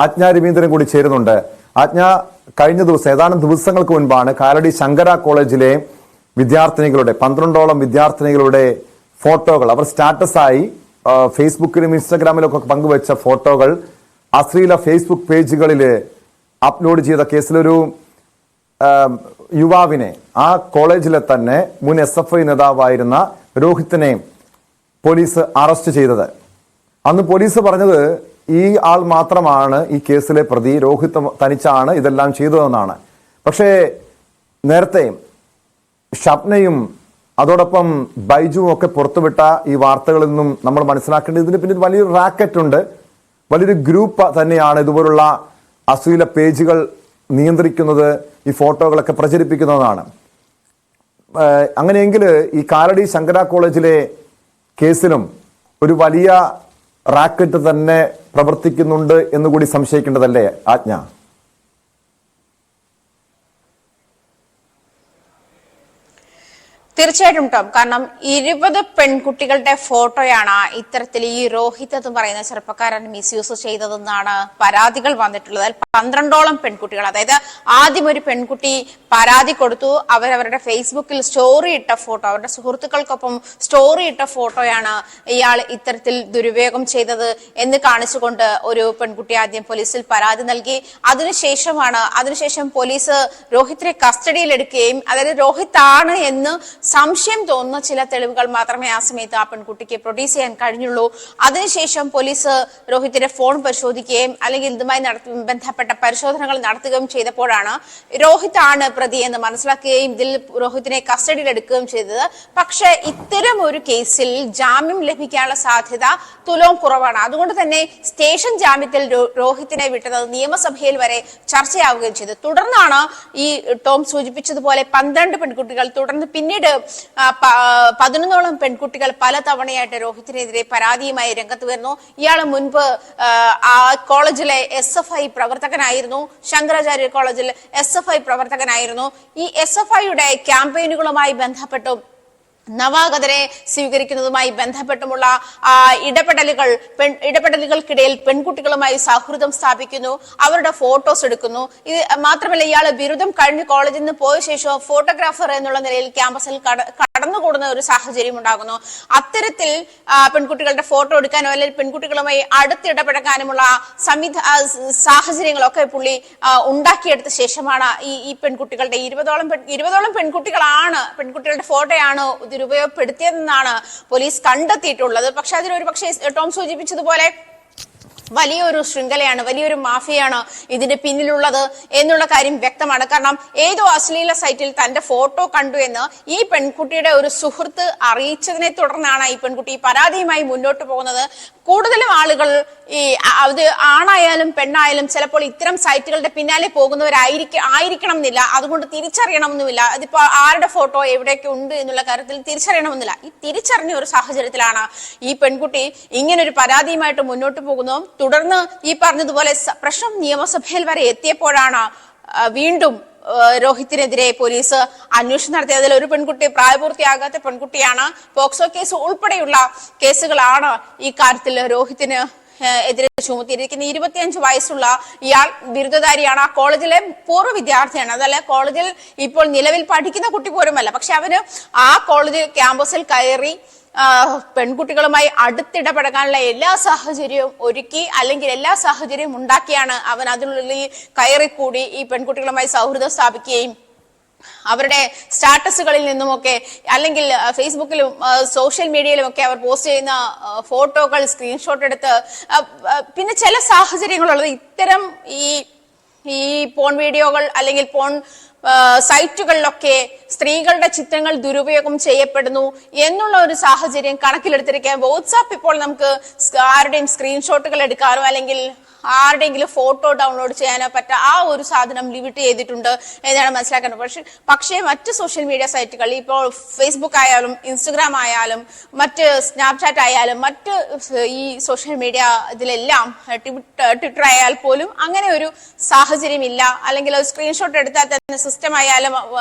[SPEAKER 1] ആജ്ഞ രവീന്ദ്രൻ കൂടി ചേരുന്നുണ്ട്. ആജ്ഞ, കഴിഞ്ഞ ദിവസം ഏതാനും ദിവസങ്ങൾക്ക് മുൻപാണ് കാലടി ശങ്കര കോളേജിലെ വിദ്യാർത്ഥിനികളുടെ 12ഓളം വിദ്യാർത്ഥിനികളുടെ ഫോട്ടോകൾ അവർ സ്റ്റാറ്റസായി ഫേസ്ബുക്കിലും ഇൻസ്റ്റാഗ്രാമിലും ഒക്കെ പങ്കുവച്ച ഫോട്ടോകൾ അശ്ലീല ഫേസ്ബുക്ക് പേജുകളിൽ അപ്ലോഡ് ചെയ്ത കേസിലൊരു യുവാവിനെ, ആ കോളേജിലെ തന്നെ മുൻ SFI നേതാവായിരുന്ന രോഹിത്തിനെ പോലീസ് അറസ്റ്റ് ചെയ്തത്. അന്ന് പോലീസ് പറഞ്ഞത് ഈ ആൾ മാത്രമാണ് ഈ കേസിലെ പ്രതി, രോഹിത് തനിച്ചാണ് ഇതെല്ലാം ചെയ്തതെന്നാണ്. പക്ഷേ നേരത്തെ ഷംനയും അതോടൊപ്പം ബൈജുവും ഒക്കെ പുറത്തുവിട്ട ഈ വാർത്തകളിൽ നിന്നും നമ്മൾ മനസ്സിലാക്കേണ്ടത് ഇതിന് പിന്നിൽ വലിയൊരു റാക്കറ്റ് ഉണ്ട്, വലിയൊരു ഗ്രൂപ്പ് തന്നെയാണ് ഇതുപോലുള്ള അശ്ലീല പേജുകൾ നിയന്ത്രിക്കുന്നത്, ഈ ഫോട്ടോകളൊക്കെ പ്രചരിപ്പിക്കുന്നതാണ്. അങ്ങനെയെങ്കിൽ ഈ കാലടി ശങ്കര കോളേജിലെ കേസിലും ഒരു വലിയ റാക്കറ്റ് തന്നെ പ്രവർത്തിക്കുന്നുണ്ട് എന്നുകൂടി സംശയിക്കേണ്ടതല്ലേ ആജ്ഞ?
[SPEAKER 5] തീർച്ചയായിട്ടും ടോം, കാരണം 20 പെൺകുട്ടികളുടെ ഫോട്ടോയാണ് ഇത്തരത്തിൽ ഈ രോഹിത് എന്ന് പറയുന്ന ചെറുപ്പക്കാരൻ മിസ്യൂസ് ചെയ്തതെന്നാണ് പരാതികൾ വന്നിട്ടുള്ളത്. അതിൽ 12ഓളം പെൺകുട്ടികൾ, അതായത് ആദ്യം ഒരു പെൺകുട്ടി പരാതി കൊടുത്തു, അവരവരുടെ ഫേസ്ബുക്കിൽ സ്റ്റോറി ഇട്ട ഫോട്ടോ, അവരുടെ സുഹൃത്തുക്കൾക്കൊപ്പം സ്റ്റോറി ഇട്ട ഫോട്ടോയാണ് ഇയാൾ ഇത്തരത്തിൽ ദുരുപയോഗം ചെയ്തത് എന്ന് കാണിച്ചുകൊണ്ട് ഒരു പെൺകുട്ടി ആദ്യം പോലീസിൽ പരാതി നൽകി. അതിനുശേഷം പോലീസ് രോഹിത്തിനെ കസ്റ്റഡിയിൽ എടുക്കുകയും, അതായത് രോഹിത് ആണ് എന്ന് സംശയം തോന്നുന്ന ചില തെളിവുകൾ മാത്രമേ ആ സമയത്ത് ആ പെൺകുട്ടിക്ക് പ്രൊഡ്യൂസ് ചെയ്യാൻ കഴിഞ്ഞുള്ളൂ. അതിനുശേഷം പോലീസ് രോഹിത്തിന്റെ ഫോൺ പരിശോധിക്കുകയും അല്ലെങ്കിൽ ഇതുമായി ബന്ധപ്പെട്ട പരിശോധനകൾ നടത്തുകയും ചെയ്തപ്പോഴാണ് രോഹിത് ആണ് പ്രതി എന്ന് മനസ്സിലാക്കുകയും ഇതിൽ രോഹിത്തിനെ കസ്റ്റഡിയിൽ എടുക്കുകയും ചെയ്തത്. പക്ഷേ ഇത്തരം ഒരു കേസിൽ ജാമ്യം ലഭിക്കാനുള്ള സാധ്യത തുലവും കുറവാണ്. അതുകൊണ്ട് തന്നെ സ്റ്റേഷൻ ജാമ്യത്തിൽ രോഹിത്തിനെ വിട്ടത് നിയമസഭയിൽ വരെ ചർച്ചയാവുകയും ചെയ്തു. തുടർന്നാണ് ഈ ടോം സൂചിപ്പിച്ചതുപോലെ 12 പെൺകുട്ടികൾ, തുടർന്ന് പിന്നീട് 11ഓളം പെൺകുട്ടികൾ പല തവണയായിട്ട് രോഹിത്തിനെതിരെ പരാതിയുമായി രംഗത്ത് വരുന്നു. ഇയാൾ മുൻപ് ആ കോളേജിലെ SFI പ്രവർത്തകനായിരുന്നു, ശങ്കരാചാര്യ കോളേജിൽ SFI പ്രവർത്തകനായിരുന്നു. ഈ SFIയുടെ ക്യാമ്പയിനുകളുമായി ബന്ധപ്പെട്ടും നവാഗതരെ സ്വീകരിക്കുന്നതുമായി ബന്ധപ്പെട്ടുമുള്ള ഇടപെടലുകൾക്കിടയിൽ പെൺകുട്ടികളുമായി സൗഹൃദം സ്ഥാപിക്കുന്നു, അവരുടെ ഫോട്ടോസ് എടുക്കുന്നു. ഇത് മാത്രമല്ല, ഇയാൾ ബിരുദം കഴിഞ്ഞ് കോളേജിൽ നിന്ന് പോയ ശേഷം ഫോട്ടോഗ്രാഫർ എന്നുള്ള നിലയിൽ ക്യാമ്പസിൽ കടന്നുകൂടുന്ന ഒരു സാഹചര്യം ഉണ്ടാകുന്നു. അത്തരത്തിൽ പെൺകുട്ടികളുടെ ഫോട്ടോ എടുക്കാനോ അല്ലെങ്കിൽ പെൺകുട്ടികളുമായി അടുത്തിടപഴകാനുമുള്ള സാഹചര്യങ്ങളൊക്കെ പുള്ളി ഉണ്ടാക്കിയെടുത്ത ശേഷമാണ് ഈ പെൺകുട്ടികളുടെ 20ഓളം പെൺകുട്ടികളുടെ ഫോട്ടോയാണ് ദുരുപയോഗപ്പെടുത്തിയതെന്നാണ് പോലീസ് കണ്ടെത്തിയിട്ടുള്ളത്. പക്ഷെ പക്ഷേ ടോം സൂചിപ്പിച്ചതുപോലെ വലിയൊരു ശൃംഖലയാണ്, വലിയൊരു മാഫിയാണ് ഇതിന്റെ പിന്നിലുള്ളത് എന്നുള്ള കാര്യം വ്യക്തമാണ്. കാരണം ഏതോ അശ്ലീല സൈറ്റിൽ തന്റെ ഫോട്ടോ കണ്ടു എന്ന് ഈ പെൺകുട്ടിയുടെ ഒരു സുഹൃത്ത് അറിയിച്ചതിനെ തുടർന്നാണ് ഈ പെൺകുട്ടി പരാതിയുമായി മുന്നോട്ട് പോകുന്നത്. കൂടുതലും ആളുകൾ അത് ആണായാലും പെണ്ണായാലും ചിലപ്പോൾ ഇത്തരം സൈറ്റുകളുടെ പിന്നാലെ പോകുന്നവരായിരിക്കണം എന്നില്ല. അതുകൊണ്ട് തിരിച്ചറിയണമെന്നുമില്ല. അതിപ്പോ ആരുടെ ഫോട്ടോ എവിടെയൊക്കെ ഉണ്ട് എന്നുള്ള കാര്യത്തിൽ തിരിച്ചറിയണമെന്നില്ല. ഈ തിരിച്ചറിഞ്ഞ ഒരു സാഹചര്യത്തിലാണ് ഈ പെൺകുട്ടി ഇങ്ങനൊരു പരാതിയുമായിട്ട് മുന്നോട്ട് പോകുന്നു. തുടർന്ന് ഈ പറഞ്ഞതുപോലെ പ്രശ്നം നിയമസഭയിൽ വരെ എത്തിയപ്പോഴാണ് വീണ്ടും രോഹിത്തിനെതിരെ പോലീസ് അന്വേഷണം നടത്തിയത്. അതിൽ ഒരു പെൺകുട്ടി പ്രായപൂർത്തിയാകാത്ത പെൺകുട്ടിയാണ്. പോക്സോ കേസ് ഉൾപ്പെടെയുള്ള കേസുകളാണ് ഈ കാര്യത്തിൽ രോഹിത്തിന് എതിരെ ചുമത്തിയിരിക്കുന്നത്. 25 വയസ്സുള്ള ഇയാൾ ബിരുദധാരിയാണ്. ആ കോളേജിലെ പൂർവ്വ വിദ്യാർത്ഥിയാണ്. അതല്ല, കോളേജിൽ ഇപ്പോൾ നിലവിൽ പഠിക്കുന്ന കുട്ടി പോലുമല്ല. പക്ഷെ അവന് ആ കോളേജിൽ ക്യാമ്പസിൽ കയറി പെൺകുട്ടികളുമായി അടുത്തിടപഴകാനുള്ള എല്ലാ സാഹചര്യവും ഒരുക്കി, അല്ലെങ്കിൽ എല്ലാ സാഹചര്യവും ഉണ്ടാക്കിയാണ് അവൻ അതിനുള്ളിൽ കയറിക്കൂടി ഈ പെൺകുട്ടികളുമായി സൗഹൃദം സ്ഥാപിക്കുകയും അവരുടെ സ്റ്റാറ്റസുകളിൽ നിന്നുമൊക്കെ അല്ലെങ്കിൽ ഫേസ്ബുക്കിലും സോഷ്യൽ മീഡിയയിലും ഒക്കെ അവർ പോസ്റ്റ് ചെയ്യുന്ന ഫോട്ടോകൾ സ്ക്രീൻഷോട്ട് എടുത്ത് പിന്നെ ചില സാഹചര്യങ്ങളുള്ളത് ഇത്തരം ഈ പോൺ വീഡിയോകൾ അല്ലെങ്കിൽ പോൺ സൈറ്റുകളിലൊക്കെ സ്ത്രീകളുടെ ചിത്രങ്ങൾ ദുരുപയോഗം ചെയ്യപ്പെടുന്നു എന്നുള്ള ഒരു സാഹചര്യം കണക്കിലെടുത്തിരിക്കാൻ വാട്സാപ്പ് ഇപ്പോൾ നമുക്ക് ആരുടെയും സ്ക്രീൻഷോട്ടുകൾ എടുക്കാനോ അല്ലെങ്കിൽ ആരുടെയെങ്കിലും ഫോട്ടോ ഡൗൺലോഡ് ചെയ്യാനോ ആ ഒരു സാധനം ലിമിറ്റ് ചെയ്തിട്ടുണ്ട് എന്നാണ് മനസ്സിലാക്കുന്നത്. പക്ഷേ മറ്റ് സോഷ്യൽ മീഡിയ സൈറ്റുകൾ ഇപ്പോൾ ഫേസ്ബുക്ക് ആയാലും ഇൻസ്റ്റഗ്രാം ആയാലും മറ്റ് സ്നാപ്ചാറ്റ് ആയാലും മറ്റ് ഈ സോഷ്യൽ മീഡിയ ഇതിലെല്ലാം ട്വിറ്റർ ആയാൽ പോലും അങ്ങനെ ഒരു സാഹചര്യം ഇല്ല. അല്ലെങ്കിൽ ഒരു സ്ക്രീൻഷോട്ട് എടുത്താൽ തന്നെ സിസ്റ്റം ആയാലും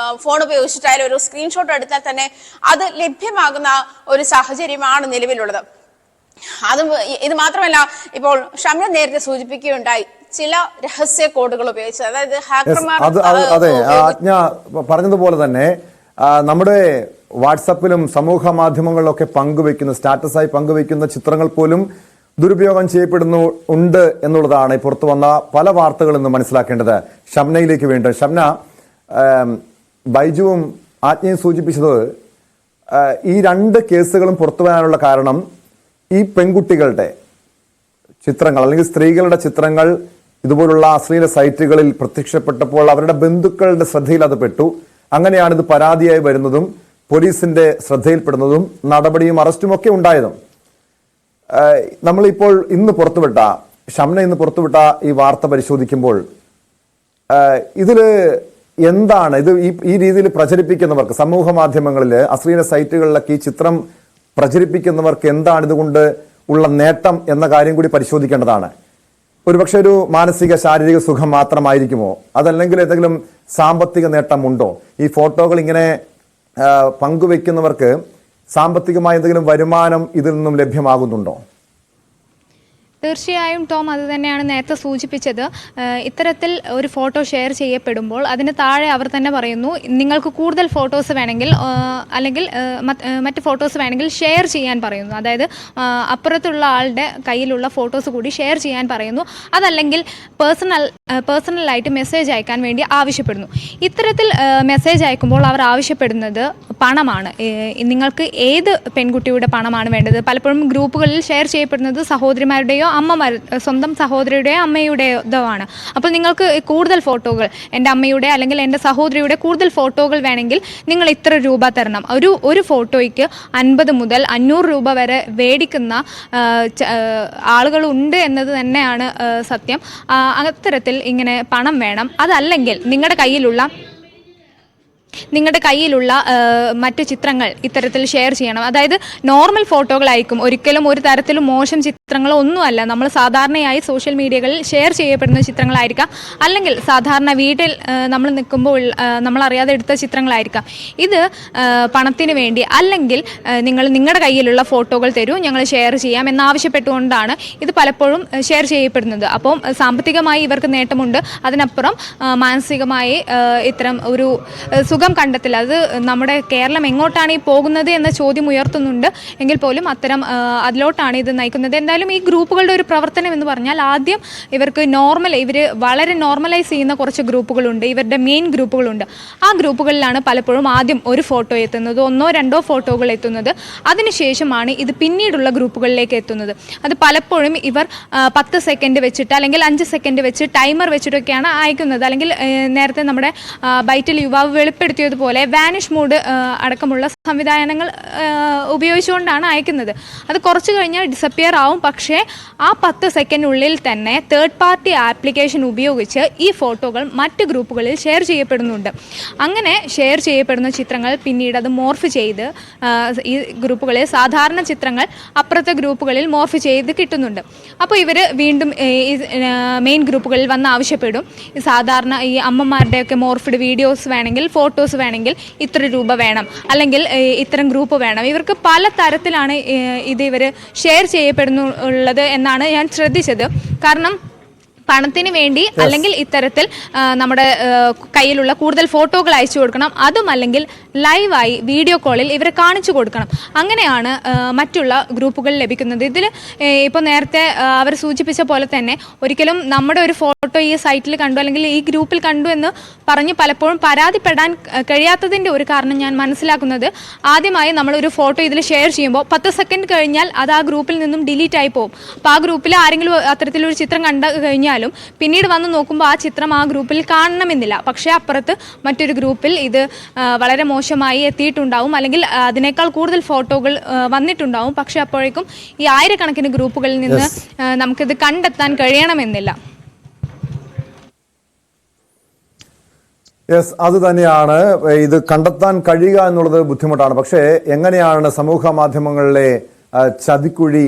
[SPEAKER 5] ഫോൺ ഉപയോഗിച്ചിട്ടായാലും ഒരു സ്ക്രീൻഷോട്ട് എടുത്താൽ തന്നെ അത് ലഭ്യമാകുന്ന ഒരു സാഹചര്യമാണ് നിലവിലുള്ളത്. ഇത് മാത്രമല്ല, ഇപ്പോൾ ഷംന നേരത്തെ സൂചിപ്പിക്കുകയുണ്ടായി ചില രഹസ്യ കോഡുകൾ ഉപയോഗിച്ച്, അതായത് ഹാക്കർമാർ
[SPEAKER 1] അതെ ആജ്ഞ പറഞ്ഞതുപോലെ തന്നെ നമ്മുടെ വാട്സപ്പിലും സമൂഹ മാധ്യമങ്ങളിലൊക്കെ സ്റ്റാറ്റസായി പങ്കുവെക്കുന്ന ചിത്രങ്ങൾ പോലും ദുരുപയോഗം ഉണ്ട് എന്നുള്ളതാണ് പുറത്തു വന്ന പല വാർത്തകളിൽ നിന്ന് മനസ്സിലാക്കേണ്ടത്. ഷംനയിലേക്ക് വേണ്ടി ഷംന, ബൈജുവും ആജ്ഞയും സൂചിപ്പിച്ചത് ഈ 2 കേസുകളും പുറത്തു വരാനുള്ള കാരണം ഈ പെൺകുട്ടികളുടെ ചിത്രങ്ങൾ അല്ലെങ്കിൽ സ്ത്രീകളുടെ ചിത്രങ്ങൾ ഇതുപോലുള്ള അശ്ലീല സൈറ്റുകളിൽ പ്രത്യക്ഷപ്പെട്ടപ്പോൾ അവരുടെ ബന്ധുക്കളുടെ ശ്രദ്ധയിൽ അത് പെട്ടു. അങ്ങനെയാണ് ഇത് പരാതിയായി വരുന്നതും പോലീസിന്റെ ശ്രദ്ധയിൽപ്പെടുന്നതും നടപടിയും അറസ്റ്റും ഒക്കെ ഉണ്ടായതും. നമ്മളിപ്പോൾ ഷംന ഇന്ന് പുറത്തുവിട്ട ഈ വാർത്ത പരിശോധിക്കുമ്പോൾ ഇതില് എന്താണ് ഇത് ഈ രീതിയിൽ പ്രചരിപ്പിക്കുന്നവർക്ക്, സമൂഹ മാധ്യമങ്ങളിൽ അശ്ലീല സൈറ്റുകളിലൊക്കെ ഈ ചിത്രം പ്രചരിപ്പിക്കുന്നവർക്ക് എന്താണ് ഇതുകൊണ്ട് ഉള്ള നേട്ടം എന്ന കാര്യം കൂടി പരിശോധിക്കേണ്ടതാണ്. ഒരുപക്ഷെ ഒരു മാനസിക ശാരീരിക സുഖം മാത്രമായിരിക്കുമോ, അതല്ലെങ്കിൽ എന്തെങ്കിലും സാമ്പത്തിക നേട്ടമുണ്ടോ? ഈ ഫോട്ടോകൾ ഇങ്ങനെ പങ്കുവെക്കുന്നവർക്ക് സാമ്പത്തികമായ എന്തെങ്കിലും വരുമാനം ഇതിൽ നിന്നും ലഭ്യമാകുന്നുണ്ടോ?
[SPEAKER 2] തീർച്ചയായും ടോം അത് തന്നെയാണ് നേരത്തെ സൂചിപ്പിച്ചത്. ഇത്തരത്തിൽ ഒരു ഫോട്ടോ ഷെയർ ചെയ്യപ്പെടുമ്പോൾ അതിന് താഴെ അവർ തന്നെ പറയുന്നു, നിങ്ങൾക്ക് കൂടുതൽ ഫോട്ടോസ് വേണമെങ്കിൽ അല്ലെങ്കിൽ മറ്റ് ഫോട്ടോസ് വേണമെങ്കിൽ ഷെയർ ചെയ്യാൻ പറയുന്നു. അപ്പുറത്തുള്ള ആളുടെ കയ്യിലുള്ള ഫോട്ടോസ് കൂടി ഷെയർ ചെയ്യാൻ പറയുന്നു. അതല്ലെങ്കിൽ പേഴ്സണലായിട്ട് മെസ്സേജ് അയക്കാൻ വേണ്ടി ആവശ്യപ്പെടുന്നു. ഇത്തരത്തിൽ മെസ്സേജ് അയക്കുമ്പോൾ അവർ ആവശ്യപ്പെടുന്നത് പണമാണ്. നിങ്ങൾക്ക് ഏത് പെൺകുട്ടിയുടെ പണമാണ് വേണ്ടത്? പലപ്പോഴും ഗ്രൂപ്പുകളിൽ ഷെയർ ചെയ്യപ്പെടുന്നത് സഹോദരിമാരുടെയോ സ്വന്തം സഹോദരിയുടെയോ അമ്മയുടെയോ ആണ്. അപ്പോൾ നിങ്ങൾക്ക് കൂടുതൽ ഫോട്ടോകൾ, എൻ്റെ അമ്മയുടെ അല്ലെങ്കിൽ എൻ്റെ സഹോദരിയുടെ കൂടുതൽ ഫോട്ടോകൾ വേണമെങ്കിൽ നിങ്ങൾ ഇത്ര രൂപ തരണം. ഒരു ഫോട്ടോയ്ക്ക് 50 മുതൽ 500 രൂപ വരെ മേടിക്കുന്ന ആളുകളുണ്ട് എന്നത് തന്നെയാണ് സത്യം. അത്തരത്തിൽ ഇങ്ങനെ പണം വേണം. അതല്ലെങ്കിൽ നിങ്ങളുടെ കയ്യിലുള്ള നിങ്ങളുടെ കയ്യിലുള്ള മറ്റു ചിത്രങ്ങൾ ഇത്തരത്തിൽ ഷെയർ ചെയ്യണം. അതായത് നോർമൽ ഫോട്ടോകളായിരിക്കും, ഒരിക്കലും ഒരു തരത്തിലും മോശം ചിത്രങ്ങളോ ഒന്നുമല്ല. നമ്മൾ സാധാരണയായി സോഷ്യൽ മീഡിയകളിൽ ഷെയർ ചെയ്യപ്പെടുന്ന ചിത്രങ്ങളായിരിക്കാം, അല്ലെങ്കിൽ സാധാരണ വീട്ടിൽ നമ്മൾ നിൽക്കുമ്പോൾ നമ്മളറിയാതെ എടുത്ത ചിത്രങ്ങളായിരിക്കാം. ഇത് പണത്തിന് വേണ്ടി അല്ലെങ്കിൽ നിങ്ങൾ നിങ്ങളുടെ കയ്യിലുള്ള ഫോട്ടോകൾ തരൂ, ഞങ്ങൾ ഷെയർ ചെയ്യാം എന്നാവശ്യപ്പെട്ടുകൊണ്ടാണ് ഇത് പലപ്പോഴും ഷെയർ ചെയ്യപ്പെടുന്നത്. അപ്പം സാമ്പത്തികമായി ഇവർക്ക് നേട്ടമുണ്ട്, അതിനപ്പുറം മാനസികമായി ഇത്തരം ഒരു സുഖം കണ്ടെത്തില്ല. അത് നമ്മുടെ കേരളം എങ്ങോട്ടാണ് ഈ പോകുന്നത് എന്ന ചോദ്യം ഉയർത്തുന്നുണ്ട്. എങ്കിൽ പോലും അത്തരം അതിലോട്ടാണ് ഇത് നയിക്കുന്നത്. എന്തായാലും ഈ ഗ്രൂപ്പുകളുടെ ഒരു പ്രവർത്തനം എന്ന് പറഞ്ഞാൽ ആദ്യം ഇവർക്ക് ഇവർ വളരെ നോർമലൈസ് ചെയ്യുന്ന കുറച്ച് ഗ്രൂപ്പുകളുണ്ട്, ഇവരുടെ മെയിൻ ഗ്രൂപ്പുകളുണ്ട്. ആ ഗ്രൂപ്പുകളിലാണ് പലപ്പോഴും ആദ്യം ഒരു ഫോട്ടോ എത്തുന്നത്, 1-2 ഫോട്ടോകൾ എത്തുന്നത്. അതിനുശേഷമാണ് ഇത് പിന്നീടുള്ള ഗ്രൂപ്പുകളിലേക്ക് എത്തുന്നത്. അത് പലപ്പോഴും ഇവർ 10 സെക്കൻഡ് വെച്ചിട്ട് അല്ലെങ്കിൽ 5 സെക്കൻഡ് വെച്ച് ടൈമർ വെച്ചിട്ടൊക്കെയാണ് അയക്കുന്നത്. അല്ലെങ്കിൽ നേരത്തെ നമ്മുടെ ബൈറ്റിൽ യുവാവ് വെളിപ്പെടുത്തിയതുപോലെ വാനിഷ് മോഡ് അടക്കമുള്ള സംവിധാനങ്ങൾ ഉപയോഗിച്ചുകൊണ്ടാണ് അയക്കുന്നത്. അത് കുറച്ച് കഴിഞ്ഞാൽ ഡിസപ്പിയർ ആവും. പക്ഷേ ആ 10 സെക്കൻഡിനുള്ളിൽ തന്നെ തേർഡ് പാർട്ടി ആപ്ലിക്കേഷൻ ഉപയോഗിച്ച് ഈ ഫോട്ടോകൾ മറ്റ് ഗ്രൂപ്പുകളിൽ ഷെയർ ചെയ്യപ്പെടുന്നുണ്ട്. അങ്ങനെ ഷെയർ ചെയ്യപ്പെടുന്ന ചിത്രങ്ങൾ പിന്നീട് അത് മോർഫ് ചെയ്ത് ഈ ഗ്രൂപ്പുകളിൽ സാധാരണ ചിത്രങ്ങൾ അപ്പുറത്തെ ഗ്രൂപ്പുകളിൽ മോർഫ് ചെയ്ത് കിട്ടുന്നുണ്ട്. അപ്പോൾ ഇവർ വീണ്ടും ഈ മെയിൻ ഗ്രൂപ്പുകളിൽ വന്ന് ആവശ്യപ്പെടും. സാധാരണ ഈ അമ്മമാരുടെയൊക്കെ മോർഫ്ഡ് വീഡിയോസ് വേണമെങ്കിൽ, ഫോട്ടോസ് വേണമെങ്കിൽ ഇത്ര രൂപ വേണം, അല്ലെങ്കിൽ ഇത്തരം ഗ്രൂപ്പ് വേണം. ഇവർക്ക് പല തരത്തിലാണ് ഇവർ ഷെയർ ചെയ്യപ്പെടുന്നുള്ളത് എന്നാണ് ഞാൻ ശ്രദ്ധിച്ചത്. കാരണം പണത്തിന് വേണ്ടി അല്ലെങ്കിൽ ഇത്തരത്തിൽ നമ്മുടെ കയ്യിലുള്ള കൂടുതൽ ഫോട്ടോകൾ അയച്ചു കൊടുക്കണം, അതും അല്ലെങ്കിൽ ലൈവായി വീഡിയോ കോളിൽ ഇവരെ കാണിച്ചു കൊടുക്കണം. അങ്ങനെയാണ് മറ്റുള്ള ഗ്രൂപ്പുകൾ ലഭിക്കുന്നത്. ഇതിൽ ഇപ്പോൾ നേരത്തെ അവർ സൂചിപ്പിച്ച പോലെ തന്നെ ഒരിക്കലും നമ്മുടെ ഒരു ഫോട്ടോ ഈ സൈറ്റിൽ കണ്ടു അല്ലെങ്കിൽ ഈ ഗ്രൂപ്പിൽ കണ്ടു എന്ന് പറഞ്ഞ് പലപ്പോഴും പരാതിപ്പെടാൻ കഴിയാത്തതിൻ്റെ ഒരു കാരണം ഞാൻ മനസ്സിലാക്കുന്നത്, ആദ്യമായി നമ്മളൊരു ഫോട്ടോ ഇതിൽ ഷെയർ ചെയ്യുമ്പോൾ 10 സെക്കൻഡ് കഴിഞ്ഞാൽ അത് ആ ഗ്രൂപ്പിൽ നിന്നും ഡിലീറ്റ് ആയി പോകും. അപ്പോൾ ആ ഗ്രൂപ്പിൽ ആരെങ്കിലും അത്തരത്തിലൊരു ചിത്രം കണ്ടു കഴിഞ്ഞാൽ പിന്നീട് വന്ന് നോക്കുമ്പോൾ ആ ചിത്രം ആ ഗ്രൂപ്പിൽ കാണണമെന്നില്ല. പക്ഷേ അപ്പുറത്ത് മറ്റൊരു ഗ്രൂപ്പിൽ ഇത് വളരെ മോശമായി എത്തിയിട്ടുണ്ടാവും, അല്ലെങ്കിൽ അതിനേക്കാൾ കൂടുതൽ ഫോട്ടോകൾ വന്നിട്ടുണ്ടാവും. പക്ഷേ അപ്പോഴേക്കും ഈ ആയിരക്കണക്കിന് ഗ്രൂപ്പുകളിൽ നിന്ന് നമുക്കിത് കണ്ടെത്താൻ കഴിയണമെന്നില്ല.
[SPEAKER 1] യെസ്, അത് തന്നെയാണ്. ഇത് കണ്ടെത്താൻ കഴിയുക എന്നുള്ളത് ബുദ്ധിമുട്ടാണ്. പക്ഷേ എങ്ങനെയാണ് സമൂഹ മാധ്യമങ്ങളിലെ ചതിക്കുഴി,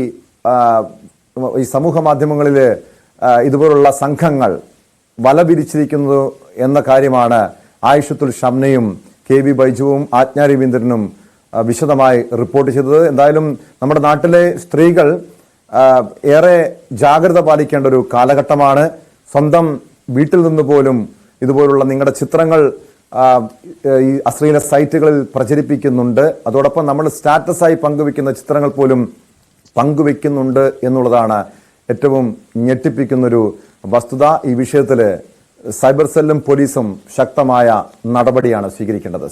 [SPEAKER 1] ഈ സമൂഹ മാധ്യമങ്ങളിൽ ഇതുപോലുള്ള സംഘങ്ങൾ വലപിരിച്ചിരിക്കുന്നത് എന്ന കാര്യമാണ് ആയിഷത്തുൽ ഷംനയും KB ബൈജുവും ആജ്ഞ രവീന്ദ്രനും വിശദമായി റിപ്പോർട്ട് ചെയ്തത്. എന്തായാലും നമ്മുടെ നാട്ടിലെ സ്ത്രീകൾ ഏറെ ജാഗ്രത പാലിക്കേണ്ട ഒരു കാലഘട്ടമാണ്. സ്വന്തം വീട്ടിൽ നിന്ന് പോലും ഇതുപോലുള്ള നിങ്ങളുടെ ചിത്രങ്ങൾ ഈ അശ്ലീല സൈറ്റുകളിൽ പ്രചരിപ്പിക്കുന്നുണ്ട്. അതോടൊപ്പം നമ്മൾ സ്റ്റാറ്റസായി പങ്കുവെക്കുന്ന ചിത്രങ്ങൾ പോലും പങ്കുവെക്കുന്നുണ്ട് എന്നുള്ളതാണ് ഏറ്റവും ഞെട്ടിപ്പിക്കുന്നൊരു വസ്തുത. ഈ വിഷയത്തിൽ സൈബർ സെല്ലും പോലീസും ശക്തമായ നടപടിയാണ് സ്വീകരിക്കേണ്ടത്.